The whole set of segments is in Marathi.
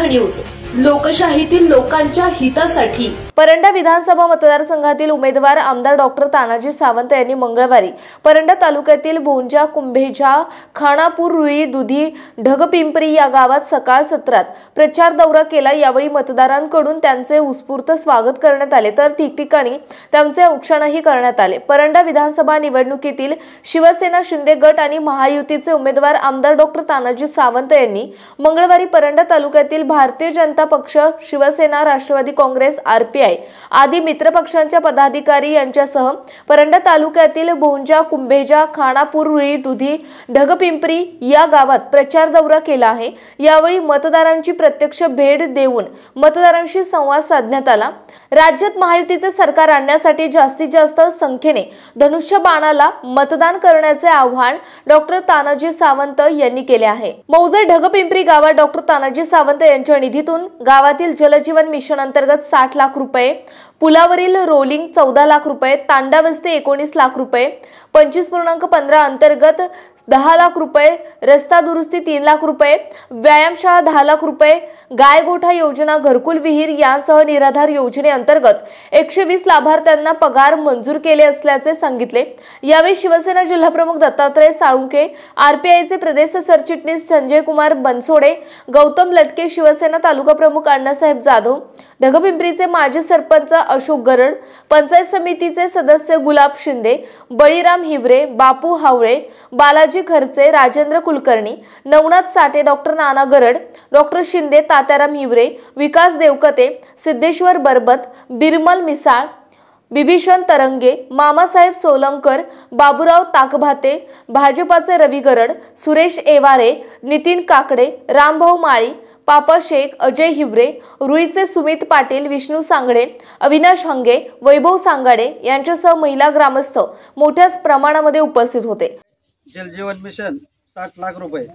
न्यूज, लोकशाहीतील लोकांच्या हितासाठी। परंडा विधानसभा मतदारसंघातील उमेदवार आमदार डॉक्टर तानाजी सावंत यांनी मंगळवारी परंडा तालुक्यातील भोंजा, कुंभेजा, खानापूर, रुई, दुधी, ढगपिंपरी या गावात सकाळ सत्रात प्रचार दौरा केला। यावेळी मतदारांकडून त्यांचे उत्स्फूर्त स्वागत करण्यात आले, तर ठिकठिकाणी त्यांचे औक्षणही करण्यात आले। परंडा विधानसभा निवडणुकीतील शिवसेना, शिंदे गट आणि महायुतीचे उमेदवार आमदार डॉक्टर तानाजी सावंत यांनी मंगळवारी परंडा तालुक्यातील भारतीय जनता पक्ष, शिवसेना, राष्ट्रवादी काँग्रेस, RPI आदी मित्रपक्षांच्या पदाधिकारी यांच्यासह परंडा तालुक्यातील भोंजा, कुंभेजा, खानापूर, रुई, दुधी, ढगपिंपरी या गावात प्रचार दौरा केला आहे। यावेळी मतदारांची प्रत्यक्ष भेट देऊन मतदारांशी संवाद साधण्यात आला। राज्यात महायुतीचे सरकार आणण्यासाठी जास्तीत जास्त संख्येने धनुष्यबाणाला मतदान करण्याचे आवाहन डॉक्टर तानाजी सावंत यांनी केले आहे। मौजे ढगपिंपरी गावात डॉक्टर तानाजी सावंत यांच्या निधीतून गावातील जलजीवन मिशन अंतर्गत 60 लाख रुपये, पुलावरील रोलिंग 14 लाख रुपये, तांडावस्ती 19 लाख रुपये, 25.15 अंतर्गत 10 लाख रुपये, रस्ता दुरुस्ती 3 लाख रुपये, व्यायामशाळा 10 लाख रुपये, गायगोठा योजना, घरकुल विहीर यांसह निराधार योजनेअंतर्गत 120 लाभार्थ्यांना पगार मंजूर केले असल्याचे सांगितले। यावेळी शिवसेना जिल्हाप्रमुख दत्तात्रय साळुंके, RPIचे प्रदेश सरचिटणीस संजय कुमार बनसोडे, गौतम लटके, शिवसेना तालुका प्रमुख अण्णासाहेब जाधव, ढगपिंपरीचे माजी सरपंच अशोक गरड, पंचायत समितीचे सदस्य गुलाब शिंदे, बळीराम हिवरे, बापू हावळे, बालाजी खर्चे, राजेंद्र कुलकर्णी, नवनाथ साठे, डॉक्टर नाना गरड, डॉक्टर शिंदे, तात्याराम हिवरे, विकास देवकते, सिद्धेश्वर बरबत, बिरमल मिसाळ, बिभीषण तरंगे, मामासाहेब सोलंकर, बाबूराव ताकभाते, भाजपाचे रवी गरड, सुरेश एवारे, नितीन काकडे, रामभाऊ माळी, पापा शेख, अजय हिवरे, रुईचे सुमित पाटील, विष्णू सांगडे, अविनाश हंगे, वैभव सांगाडे यांच्यासह महिला ग्रामस्थ मोठ्या प्रमाणामध्ये उपस्थित होते। जलजीवन मिशन 60 लाख रुपये,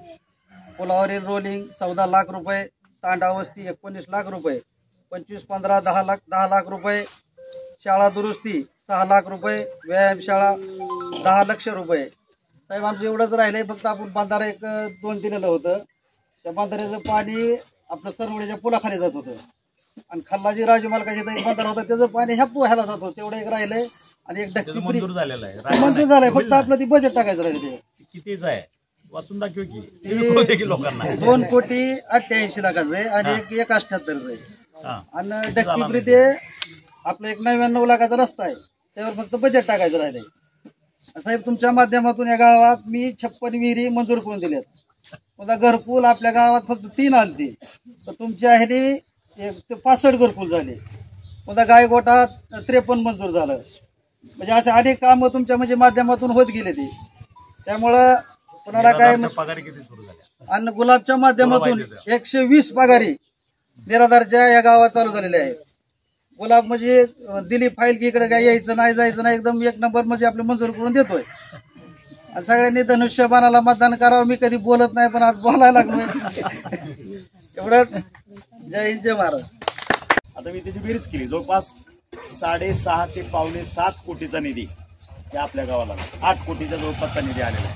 पुलावरील रोलिंग 14 लाख रुपये, तांडावस्ती 19 लाख रुपये, 25-15 10 लाख रुपये, शाळा दुरुस्ती 6 लाख रुपये, व्यायामशाळा 10 लाख रुपये। साहेब आमचं एवढंच राहिलंय, फक्त आपण बांधारा 1-2 दिलेलं होतं। त्या बांधाऱ्याचं पाणी आपलं सरवडीच्या पुलाखाली जात होतं आणि खाल्ला जी राजू मालकाची एक बांधारा होता त्याचं पाणी ह्या ह्याला जात होतं। तेवढं एक राहिलंय आणि एक मंजूर झालेलं आहे, मंजूर झालंय, फक्त आपलं ती बजेट टाकायचं राहिले। कितीच आहे वाचून दाखव की लोकांना 2,88,00,000 आहे आणि एक 78 आहे आणि ढगपिंपरी ते आपलं 99 लाखाचा रस्ता आहे, त्यावर फक्त बजेट टाकायचं राहिलंय। साहेब तुमच्या माध्यमातून या गावात मी 56 विहिरी मंजूर करून दिल्यात। पुन्हा घरकुल आपल्या गावात फक्त 3 आलते, तर तुमच्या ह्याने 65 घरकुल झाले। पुन्हा गायगोठा 53 मंजूर झालं। म्हणजे असे अनेक कामं तुमच्या म्हणजे माध्यमातून होत गेले ते, त्यामुळं कुणाला काय आणि गुलाबच्या माध्यमातून 120 पगारी निराधारच्या या गावात चालू झालेल्या आहेत। गुलाब म्हणजे दिली फाईल की इकडे काय यायचं नाही, जायचं नाही, एकदम 1 नंबर म्हणजे आपलं मंजूर करून देतोय। आणि सगळ्यांनी धनुष्यबाणाला मतदान करावं। मी कधी बोलत नाही पण आज बोलायला लागलोय एवढं। जय हिंद, जय महाराज। आता मी त्याची बेरीज केली, जवळपास 6.5 ते 7.25 कोटीचा निधी आपल्या गावाला, 8 कोटीच्या जवळपासचा निधी आलेला आहे।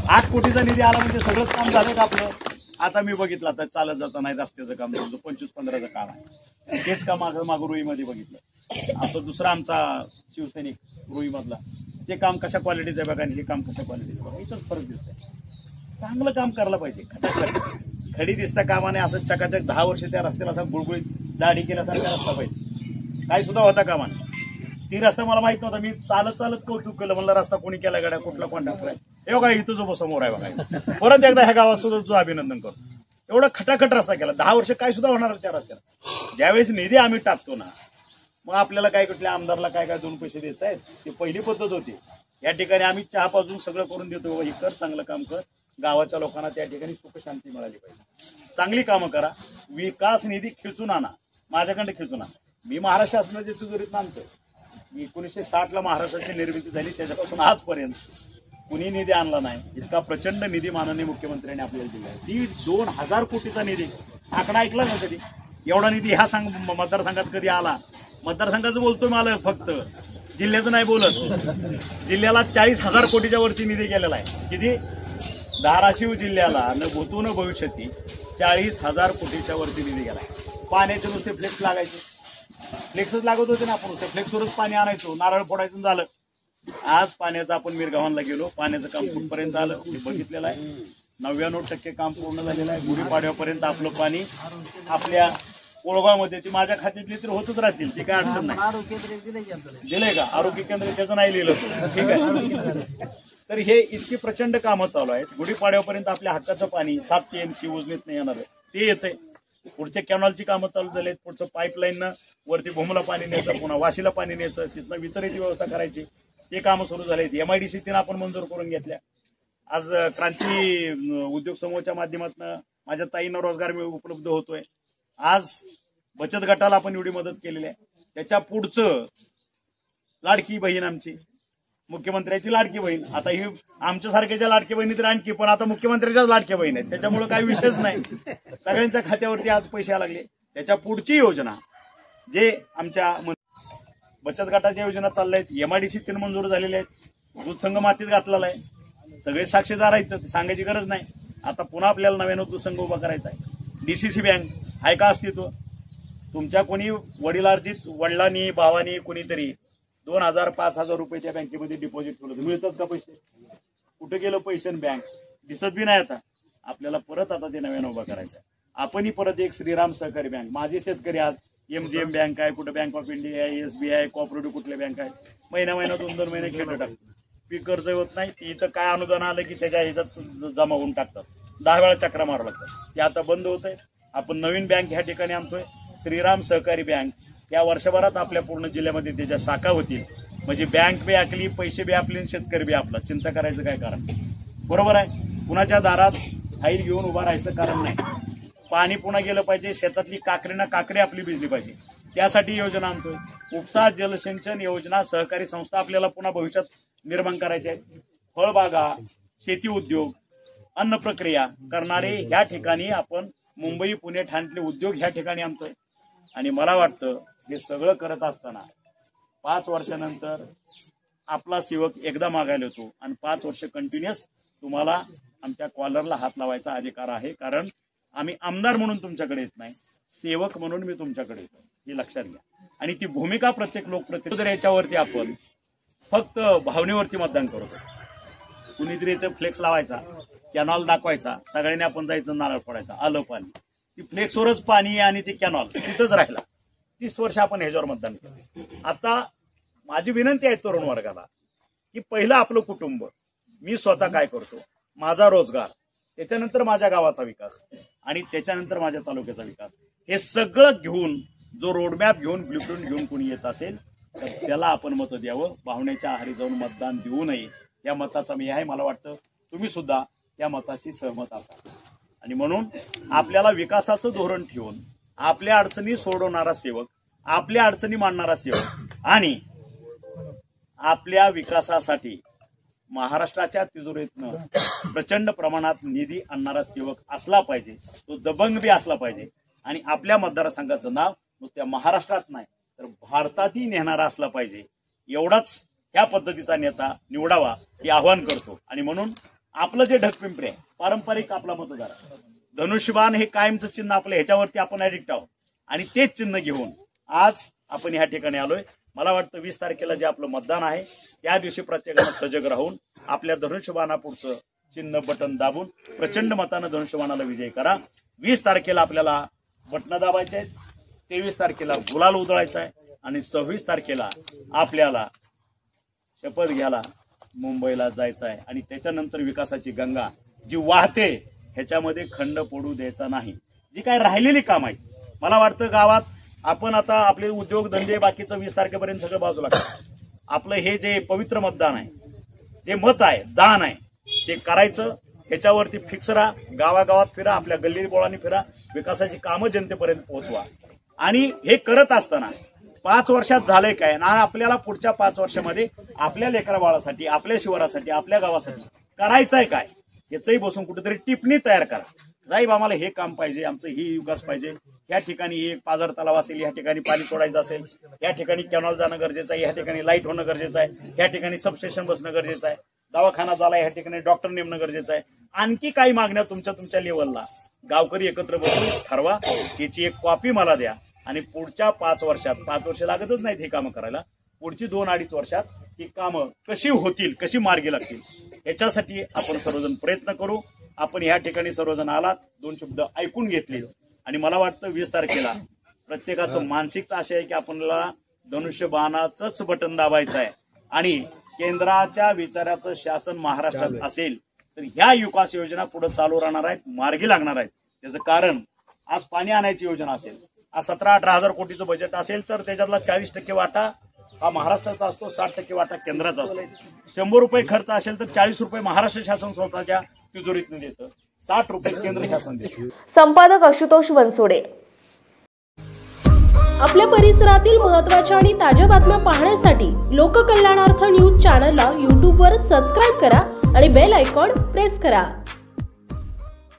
8 कोटीचा निधी आला म्हणजे सगळंच काम झालं आपलं। आता मी बघितलं, आता चालत जाता नाही रस्त्याचं काम 25-15चं काम आहे, तेच काम मागं रुईमध्ये बघितलं। आता दुसरा आमचा शिवसैनिक रुईमधला ते काम कशा क्वालिटीचं आहे बघा आणि हे काम कशा क्वालिटीचं बघा, इथंच फरक दिसतंय। चांगलं काम करायला पाहिजे, खडी दिसता कामाने असं चकाचक 10 वर्ष त्या रस्त्याला असा गुळगुळीत दाढी केल्यासारखा रस्ता पाहिजे, काही सुद्धा होता कामाने। ती रस्ता मला माहित नव्हता, मी चालत कौतुक केलं, म्हणलं रस्ता कोणी केला गाड्या, कुठला कॉन्ट्रॅक्टर आहे, हे बघा इथं जो समोर आहे बघा। परत एकदा ह्या गावात सुद्धा जो अभिनंदन करतो, एवढा खटाखट रस्ता केला। 10 वर्ष काय सुद्धा होणार त्या रस्त्याला। ज्यावेळेस निधी आम्ही टाकतो ना, मग आपल्याला काय कुठल्या आमदारला काय 2 पैसे द्यायचे आहेत, ते पहिली पद्धत होती। या ठिकाणी आम्ही चहा पाजून सगळं करून देतो, हे कर, चांगलं काम कर, गावाच्या लोकांना त्या ठिकाणी सुख शांती मिळाली पाहिजे, चांगली कामं करा, विकास निधी खिचून आणा, माझ्याकडे खिचून आणा। मी महाराष्ट्र शासनाच्या तिजोरीत आणतोय। मी 1960ला महाराष्ट्राची निर्मिती झाली, त्याच्यापासून आजपर्यंत कुणी निधी आणला नाही। इतका प्रचंड निधी माननीय मुख्यमंत्र्यांनी आपल्याला दिला आहे। 2,000 कोटीचा निधी, आकडा ऐकला ना कधी? एवढा निधी ह्या मतदारसंघात कधी आला? मतदारसंघाचं बोलतोय मला, फक्त जिल्ह्याचं नाही बोलत। जिल्ह्याला 40,000 कोटीच्या वरती निधी गेलेला आहे। किती? धाराशिव जिल्ह्याला न भूतो न भविष्यती 40,000 कोटीच्या वरती निधी गेलाय. पाण्याचे नुसते फ्लेक्स लागायचे, फ्लेक्सच लागत होते ना, आपण नुसते फ्लेक्सवरच पाणी आणायचो, नारळ फोडायचं झालं. आज पाण्याचं आपण मिरगावांना गेलो, पाण्याचं काम कुठपर्यंत आलं हे बघितलेलं आहे. 99% काम पूर्ण झालेलं आहे. गुढीपाडव्यापर्यंत आपलं पाणी आपल्या कोळगावमध्ये ती माझ्या खात्यातली तर होतच राहतील, ती काय अडचण नाही. दिलंय का आरोग्य केंद्र? त्याचं नाही लिहिलं, ठीक आहे. तर हे इतकी प्रचंड कामं चालू आहेत. गुढीपाडव्यापर्यंत आपल्या हक्काचं पाणी 7 TMC उजनीत नाही येणार ते येतंय. पुढच्या कॅनॉलची कामं चालू झाली आहेत. पुढचं पाईपलाईननं वरती भूमला पाणी न्यायचं, पुन्हा वाशीला पाणी न्यायचं, तिथनं वितरित व्यवस्था करायची, ते कामं सुरू झाले आहेत. MIDC 3 आपण मंजूर करून घेतल्या. आज क्रांती उद्योग समूहाच्या माध्यमातून माझ्या ताईंना रोजगार उपलब्ध होतोय. आज बचत गटाला आपण एवढी मदत केलेली आहे. त्याच्या पुढचं लाडकी बहीण आमची, मुख्यमंत्र्याची लाडकी बहीण. आता ही आमच्यासारख्याच्या लाडकी बहिणी तर आणखी, पण आता मुख्यमंत्र्याच्याच लाडक्या बहीण आहेत, त्याच्यामुळे काही विषयच नाही. सगळ्यांच्या खात्यावरती आज पैसे यायला लागले. त्याच्या पुढची योजना जे आमच्या बचत गटाच्या योजना चालल्या आहेत, MIDC 3 मंजूर झालेल्या आहेत. दूध संघ मातीत घातलेला आहे, सगळे साक्षीदार आहेत, सांगायची गरज नाही. आता पुन्हा आपल्याला नव्यानं दूध संघ उभा करायचा आहे. DCC बँक आहे का अस्तित्व? तुमच्या कोणी वडिलार्जित वडिलांनी भावानी कोणीतरी 2,000-5,000 रुपये त्या बँकेमध्ये डिपॉझिट ठेवलं, मिळतात का पैसे? कुठे गेलं पैसे? बँक दिसत बी नाही. आता आपल्याला परत आता ते नव्यानं उभा करायचं आहे. आपणही परत एक श्रीराम सहकारी बँक, माझे शेतकरी आज MGM बँक आहे, कुठे बँक ऑफ इंडिया आहे, SBI, कोऑपरेटिव्ह कुठल्या बँक आहे, महिना 2-2 महिने खेळत टाकतात. पीक कर्ज होत नाही, ती इथं काय अनुदान आलं की त्याच्या ह्याच्यात जमा होऊन टाकतात, 10 वेळा चक्रा मारावं लागतात. ते आता बंद होत आहे. आपण नवीन बँक ह्या ठिकाणी आणतोय, श्रीराम सहकारी बँक. या वर्षभरात आपल्या पूर्ण जिल्ह्यामध्ये त्याच्या शाखा होतील. म्हणजे बँक बी आकली, पैसे बी आपले, शेतकरी बी आपला. चिंता करायचं काय कारण? बरोबर आहे. कुणाच्या दारात फाईल घेऊन उभा राहायचं कारण नाही. पाणी पुन्हा गेलं पाहिजे, शेतातली काकरीना काकरी आपली भिजली पाहिजे, त्यासाठी योजना आणतोय. उपसा जलसिंचन योजना, सहकारी संस्था आपल्याला पुन्हा भविष्यात निर्माण करायच्या आहेत. फळबागा, शेती उद्योग, अन्न प्रक्रिया करणारे ह्या ठिकाणी आपण मुंबई, पुणे, ठाण्यातले उद्योग ह्या ठिकाणी आणतोय. आणि मला वाटतं हे सगळं करत असताना 5 वर्षानंतर आपला सेवक एकदा मागायला येतो आणि 5 वर्ष कंटिन्युअस तुम्हाला आमच्या कॉलरला हात लावायचा अधिकार आहे. कारण आम्ही आमदार म्हणून तुमच्याकडे येत नाही, सेवक म्हणून मी तुमच्याकडे येतो, हे लक्षात घ्या. आणि ती भूमिका प्रत्येक लोकप्रतिनिधी याच्यावरती आपण फक्त भावनेवरती मतदान करतो. कुणीतरी इथं फ्लेक्स लावायचा, कॅनॉल दाखवायचा, सगळ्यांनी आपण जायचं, नारळ फोडायचा, आलं पाणी. ती फ्लेक्सवरच पाणी आणि ती कॅनॉल तिथंच राहिला. 30 वर्ष आपण ह्याच्यावर मतदान केलं. आता माझी विनंती आहे तरुण वर्गाला की पहिलं आपलं कुटुंब, मी स्वतः काय करतो, माझा रोजगार, त्याच्यानंतर माझ्या गावाचा विकास आणि त्याच्यानंतर माझ्या तालुक्याचा विकास, हे सगळं घेऊन जो रोडमॅप घेऊन ब्ल्यूप्रिंट घेऊन कोणी येत असेल तर त्याला आपण मतं द्यावं. भावनेच्या आहारी जाऊन मतदान देऊ नये. या मताचा मी आहे. मला वाटतं तुम्ही सुद्धा या मताशी सहमत असाल. आणि म्हणून आपल्याला विकासाचं धोरण ठेवून आपल्या अडचणी सोडवणारा सेवक, आपल्या अडचणी मांडणारा सेवक आणि आपल्या विकासासाठी महाराष्ट्राच्या तिजोरीतनं प्रचंड प्रमाणात निधी आणणारा सेवक असला पाहिजे. तो दबंग बी असला पाहिजे आणि आपल्या मतदारसंघाचं नाव नुसत्या महाराष्ट्रात नाही तर भारतातही नेणारा असला पाहिजे. एवढाच ह्या पद्धतीचा नेता निवडावा हे आवाहन करतो. आणि म्हणून आपलं जे ढगपिंपरी आहे, पारंपरिक आपला मतदार, धनुष्यबाण हे कायमचं चिन्ह आपलं, ह्याच्यावरती आपण ऍडिक्ट आहोत आणि तेच चिन्ह घेऊन आज आपण ह्या ठिकाणी आलोय. मला वाटतं 20 तारखेला जे आपलं मतदान आहे त्या दिवशी प्रत्येकानं सजग राहून आपल्या धनुष्यबाणापुढचं चिन्ह बटन दाबून प्रचंड मतानं धनुष्यबाणाला विजय करा. 20 तारखेला आपल्याला बटणं दाबायचे आहेत, 23 तारखेला गुलाल उधळायचा आहे आणि 26 तारखेला आपल्याला शपथ घ्यायला मुंबईला जायचं आहे. आणि त्याच्यानंतर विकासाची गंगा जी वाहते ह्याच्यामध्ये खंड पडू द्यायचा नाही. जी काय राहिलेली काम आहेत, मला वाटतं गावात आपण आता आपले उद्योगधंदे बाकीचं 20 तारखेपर्यंत सगळं बाजूला करा. आपलं हे जे पवित्र मतदान आहे, जे मत आहे, दान आहे, ते करायचं. ह्याच्यावरती फिक्स राहा. गावागावात फिरा, आपल्या गल्ली बोळांनी फिरा, विकासाची कामं जनतेपर्यंत पोहोचवा. आणि हे करत असताना 5 वर्षात झालंय काय आणि आपल्याला पुढच्या 5 वर्षामध्ये आपल्या लेकरा बाळासाठी, आपल्या शिवारासाठी, आपल्या गावासाठी करायचंय काय याचंही बसून कुठेतरी टिप्पणी तयार करा. साहेब आम्हाला हे काम पाहिजे, आमचं ही विकास पाहिजे, या ठिकाणी एक पाझर तलाव असेल, या ठिकाणी पाणी सोडायचं असेल, या ठिकाणी कॅनॉल जाणं गरजेचं आहे, या ठिकाणी लाईट होणं गरजेचं आहे, या ठिकाणी सबस्टेशन बसणं गरजेचं आहे, दवाखाना झाला, या ठिकाणी डॉक्टर नेमणं गरजेचं आहे. आणखी काही मागण्या तुमच्या लेवलला गावकरी एकत्र बसून ठरवा, याची एक कॉपी मला द्या आणि पुढच्या 5 वर्षात, 5 वर्ष लागतच नाहीत हे कामं करायला, पुढची 2-2.5 वर्षात ही कामं कशी होतील, कशी मार्गी लागतील याच्यासाठी आपण सर्वजण प्रयत्न करू. आपण ह्या ठिकाणी सर्वजण आलात, 2 शब्द ऐकून घेतले आणि मला वाटतं 20 तारखेला प्रत्येकाचं मानसिकता अशी आहे की आपल्याला धनुष्यबाणाचंच बटन दाबायचं आहे आणि केंद्राच्या विचाराचं शासन महाराष्ट्रात असेल तर ह्या विकास योजना पुढे चालू राहणार आहेत, मार्गी लागणार आहेत. त्याचं कारण आज पाणी आणायची योजना असेल, आज 17-18 हजार कोटीचं बजेट असेल तर त्याच्यातला 40% वाटा हा महाराष्ट्राचा असतो, 60% वाटा केंद्राचा असतो. 100 रुपये खर्च असेल तर 40 रुपये महाराष्ट्र शासन स्वतःच्या तिजोरीतून देतं, 60 रुपये केंद्र शासन देतं. संपादक आशुतोष बनसोडे. आपल्या परिसरातील महत्त्वाच्या आणि ताज्या बातम्या पाहण्यासाठी लोककल्याणार्थ न्यूज चॅनलला YouTubeवर सबस्क्राईब करा आणि बेल आयकॉन प्रेस करा.